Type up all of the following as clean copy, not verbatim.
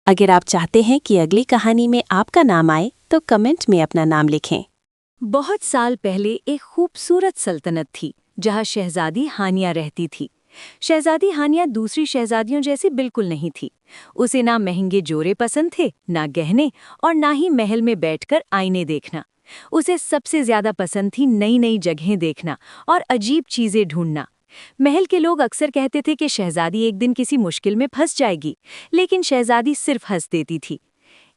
अगर आप चाहते हैं कि अगली कहानी में आपका नाम आए तो कमेंट में अपना नाम लिखें। बहुत साल पहले एक खूबसूरत सल्तनत थी जहां शहजादी हानिया रहती थी। शहजादी हानिया दूसरी शहजादियों जैसी बिल्कुल नहीं थी। उसे ना महंगे जोड़े पसंद थे, ना गहने, और ना ही महल में बैठकर आईने देखना। उसे सबसे ज्यादा पसंद थी नई नई जगहें देखना और अजीब चीजें ढूंढना। महल के लोग अक्सर कहते थे कि शहजादी एक दिन किसी मुश्किल में फंस जाएगी, लेकिन शहजादी सिर्फ हंस देती थी।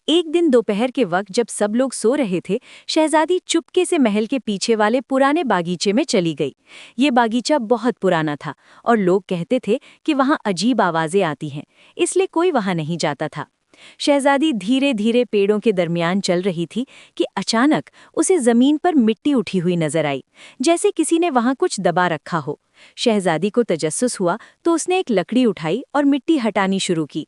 एक दिन दोपहर के वक्त जब सब लोग सो रहे थे, शहजादी चुपके से महल के पीछे वाले पुराने बागीचे में चली गई। ये बागीचा बहुत पुराना था और लोग कहते थे कि वहाँ अजीब आवाजें आती हैं, इसलिए कोई वहाँ नहीं जाता था। शहजादी धीरे धीरे पेड़ों के दरमियान चल रही थी कि अचानक उसे जमीन पर मिट्टी उठी हुई नजर आई, जैसे किसी ने वहाँ कुछ दबा रखा हो। शहजादी को तजस्सुस हुआ तो उसने एक लकड़ी उठाई और मिट्टी हटानी शुरू की।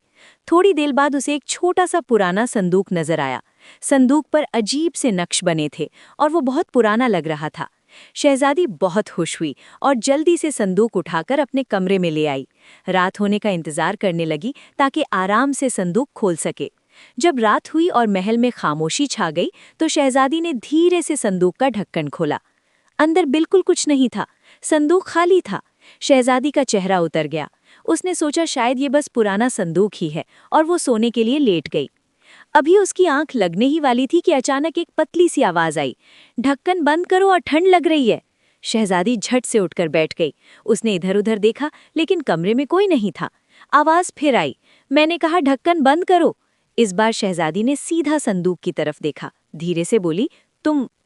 थोड़ी देर बाद उसे एक छोटा सा पुराना संदूक नजर आया। संदूक पर अजीब से नक्श बने थे और वो बहुत पुराना लग रहा था। शहजादी बहुत खुश हुई और जल्दी से संदूक उठाकर अपने कमरे में ले आई। रात होने का इंतजार करने लगी ताकि आराम से संदूक खोल सके। जब रात हुई और महल में खामोशी छा गई तो शहजादी ने धीरे से संदूक का ढक्कन खोला। अंदर बिल्कुल कुछ नहीं था, संदूक खाली था। शहजादी का चेहरा उतर गया। उसने सोचा शायद ये बस पुराना संदूक ही है और वो सोने के लिए लेट गई। अभी उसकी आंख लगने ही वाली थी कि अचानक एक पतली सी आवाज आई, ढक्कन बंद करो और ठंड लग रही है। शहजादी झट से उठकर बैठ गई। उसने इधर उधर देखा लेकिन कमरे में कोई नहीं था। आवाज फिर आई, मैंने कहा ढक्कन बंद करो। इस बार शहजादी ने सीधा संदूक की तरफ देखा। धीरे से बोली,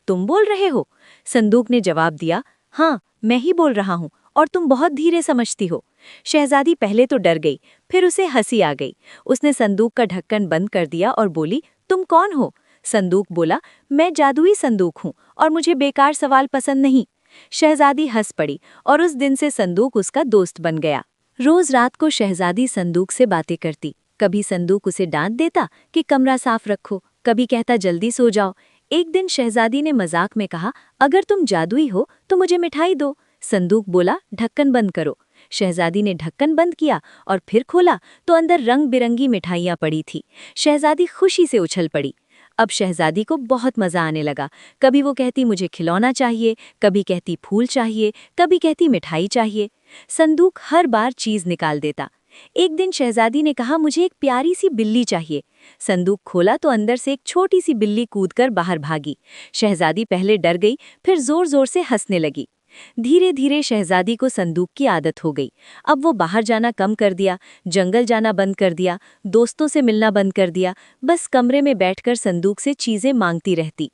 तुम बोल रहे हो? संदूक ने जवाब दिया, हाँ, मैं ही बोल रहा हूँ और तुम बहुत धीरे समझती हो। शहजादी पहले तो डर गई, फिर उसे हंसी आ गई। उसने संदूक का ढक्कन बंद कर दिया और बोली, तुम कौन हो? संदूक बोला, मैं जादुई संदूक हूँ और मुझे बेकार सवाल पसंद नहीं। शहजादी हंस पड़ी और उस दिन से संदूक उसका दोस्त बन गया। रोज रात को शहजादी संदूक से बातें करती। कभी संदूक उसे डांट देता कि कमरा साफ रखो, कभी कहता जल्दी सो जाओ। एक दिन शहजादी ने मजाक में कहा, अगर तुम जादुई हो तो मुझे मिठाई दो। संदूक बोला, ढक्कन बंद करो। शहजादी ने ढक्कन बंद किया और फिर खोला तो अंदर रंग बिरंगी मिठाइयाँ पड़ी थी। शहजादी खुशी से उछल पड़ी। अब शहजादी को बहुत मजा आने लगा। कभी वो कहती मुझे खिलौना चाहिए, कभी कहती फूल चाहिए, कभी कहती मिठाई चाहिए। संदूक हर बार चीज निकाल देता। एक दिन शहजादी ने कहा, मुझे एक प्यारी सी बिल्ली चाहिए। संदूक खोला तो अंदर से एक छोटी सी बिल्ली कूदकर बाहर भागी। शहजादी पहले डर गई, फिर जोर जोर से हंसने लगी। धीरे धीरे शहजादी को संदूक की आदत हो गई। अब वो बाहर जाना कम कर दिया, जंगल जाना बंद कर दिया, दोस्तों से मिलना बंद कर दिया, बस कमरे में बैठकर संदूक से चीजें मांगती रहती।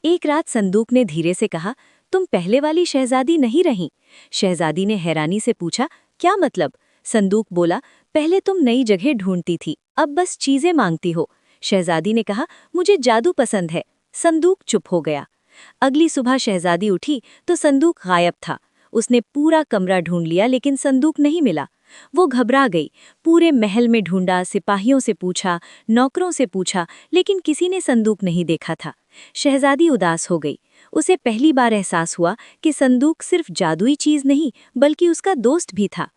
एक रात संदूक ने धीरे से कहा, तुम पहले वाली शहजादी नहीं रही। शहजादी ने हैरानी से पूछा, क्या मतलब? संदूक बोला, पहले तुम नई जगह ढूंढती थी, अब बस चीजें मांगती हो। शहजादी ने कहा, मुझे जादू पसंद है। संदूक चुप हो गया। अगली सुबह शहजादी उठी तो संदूक गायब था। उसने पूरा कमरा ढूंढ लिया लेकिन संदूक नहीं मिला। वो घबरा गई। पूरे महल में ढूंढा, सिपाहियों से पूछा, नौकरों से पूछा, लेकिन किसी ने संदूक नहीं देखा था। शहजादी उदास हो गई। उसे पहली बार एहसास हुआ कि संदूक सिर्फ जादुई चीज नहीं बल्कि उसका दोस्त भी था।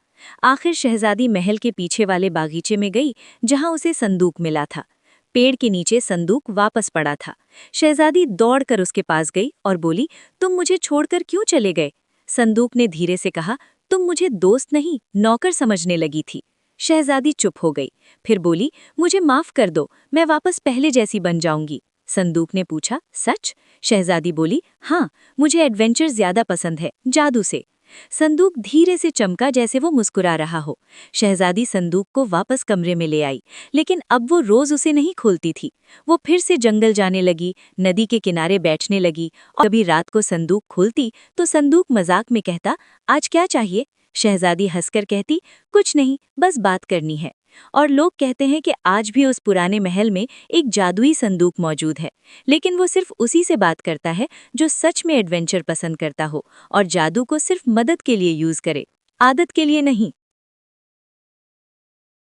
आखिर शहजादी महल के पीछे वाले बागीचे में गई जहां उसे संदूक मिला था। पेड़ के नीचे संदूक वापस पड़ा था। शहजादी दौड़कर उसके पास गई और बोली, तुम मुझे छोड़कर क्यों चले गए? संदूक ने धीरे से कहा, तुम मुझे दोस्त नहीं नौकर समझने लगी थी। शहजादी चुप हो गई, फिर बोली, मुझे माफ कर दो, मैं वापस पहले जैसी बन जाऊंगी। संदूक ने पूछा, सच? शहजादी बोली, हाँ, मुझे एडवेंचर ज्यादा पसंद है, जादू से। संदूक धीरे से चमका जैसे वो मुस्कुरा रहा हो। शहजादी संदूक को वापस कमरे में ले आई, लेकिन अब वो रोज उसे नहीं खोलती थी। वो फिर से जंगल जाने लगी, नदी के किनारे बैठने लगी और कभी रात को संदूक खोलती तो संदूक मजाक में कहता, आज क्या चाहिए? शहजादी हंसकर कहती, कुछ नहीं, बस बात करनी है। और लोग कहते हैं कि आज भी उस पुराने महल में एक जादुई संदूक मौजूद है, लेकिन वो सिर्फ उसी से बात करता है जो सच में एडवेंचर पसंद करता हो और जादू को सिर्फ मदद के लिए यूज करे, आदत के लिए नहीं।